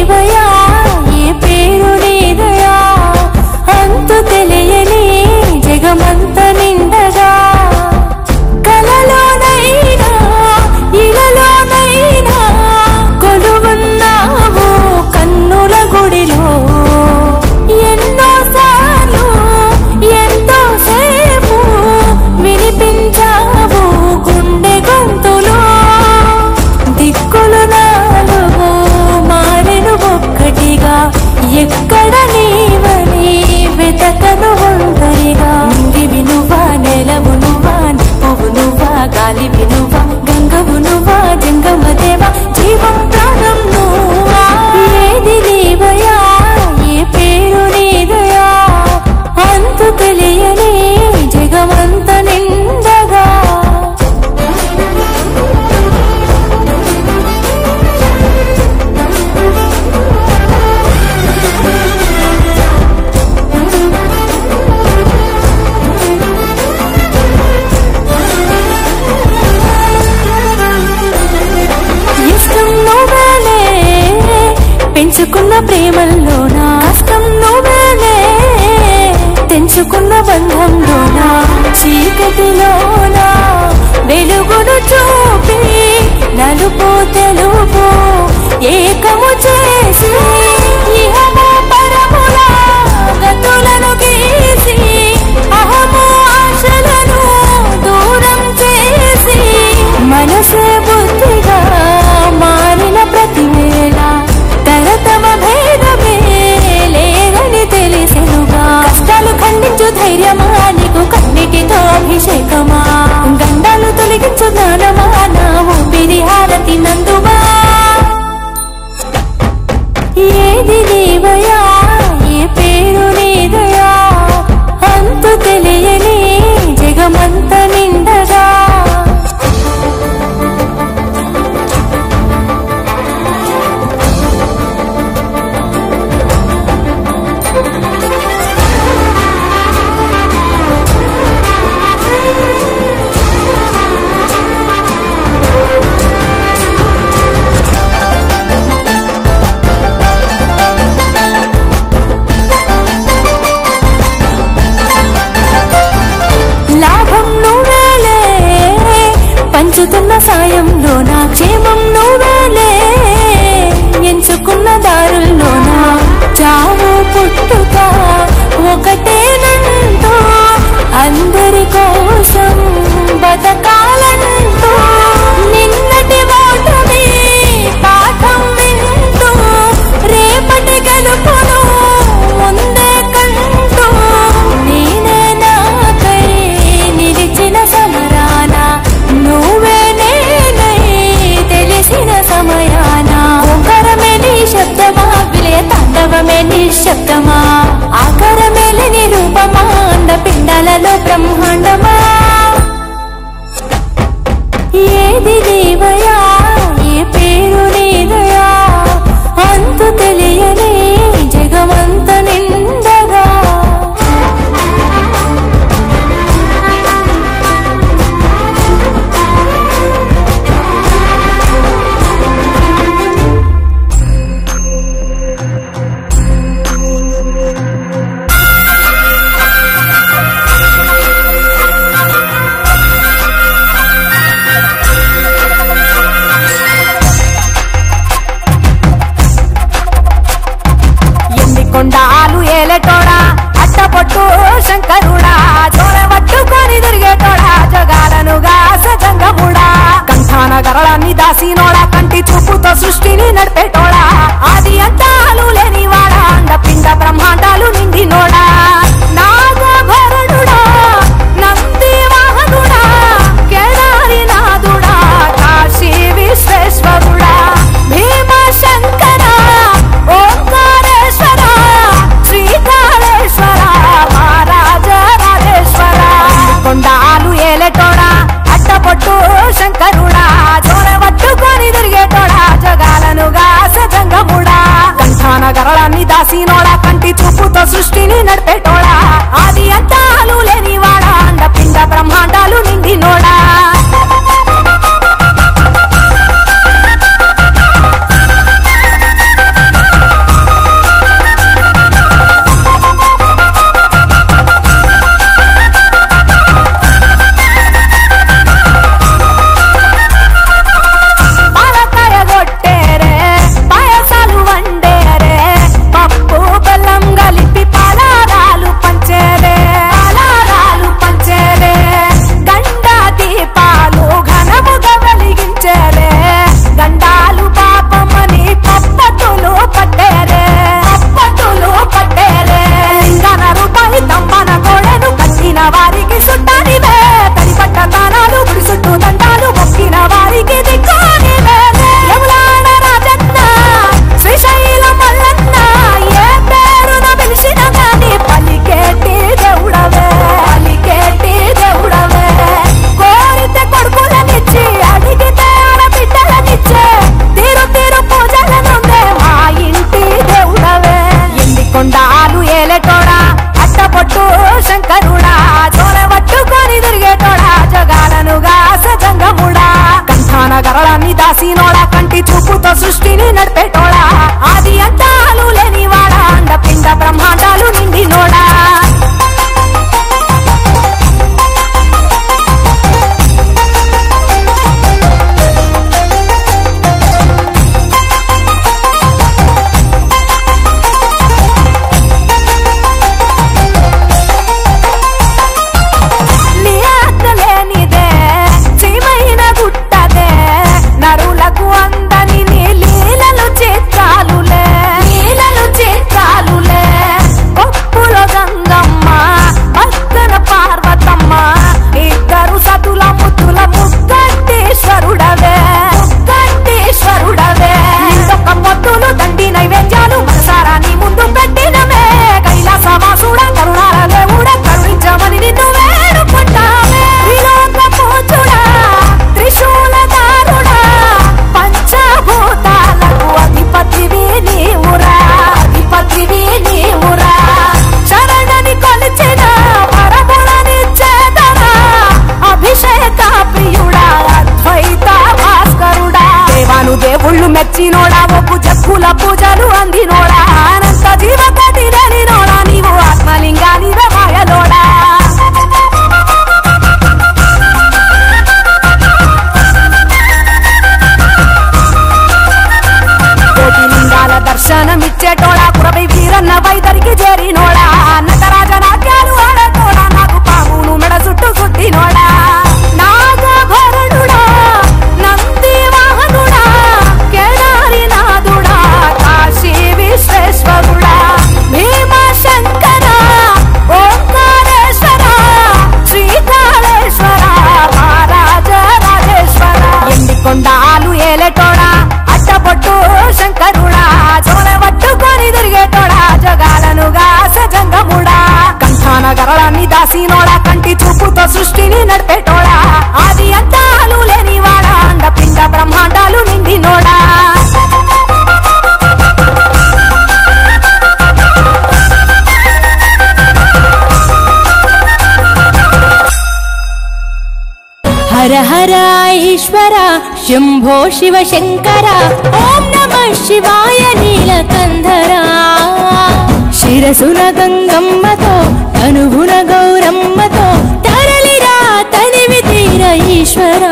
నీవయా ఏ పేరు నీదయా అంతు తెలియని జగమంత నిండగా కలలోనైనా ఇలలోనైనా కొలువున్నావు కన్నుల గుడిలో ఎన్నోసార్లు ఎంతో సేపు వినిపించావు గుండె గొంతులో దిక్కులు నాలుగు మారెను ఒక్కటిగా ఎక్కడ నీవని వెతకను ఒంటరిగా నింగివి నువ్వా నెలవు నువ్వా నిప్పువు నువ్వా గాలివి నువ్వా గంగవు నువ్వా జంగమదేవా జీవం ప్రాణం నువ్వా ఏది నీవయా ఏ పేరు నీదయా అంతు తెలియని జగమంత నిండగా ఇష్టం నువ్వేలే పెంచుకున్న ప్రేమల్లోనా కష్టం నువ్వేలే తెంచుకున్న బంధంలోనా చీకటిలోనా వెలుగును చూపి నలుపు తెలుపు ఏకము చేసి ఇహము పరముల గతులను గీసి అహము ఆశలను దూరం చేసి మనసే బుద్ధిగా మారిన ప్రతివేళ తరతమ భేదమే లేదని తెలిసెనుగా కష్టాలు ఖండించు ధైర్యమా నీకు కన్నిటితో అభిషేకమా గండాలు తొలగించు జ్ఞానమా నా ఊపిరి హారతి నందువా ఏది నీవయా ఏ పేరు నీదయా అంతు తెలియని జగమంత నిండగా దాసినోడా కంటి చూపుతో సృష్టిని నడిపేటోడా ఆది అంతాలు లేనివాడా అండపిండ బ్రహ్మాండాలు నిండినోడా హర హర ఈశ్వర శంభో శివ శంకర ఓం నమః శివాయ నీలకంధర శిరసున గంగమ్మతో తనువున గౌరమ్మతో తరలిరా తనివి తీర ఈశ్వర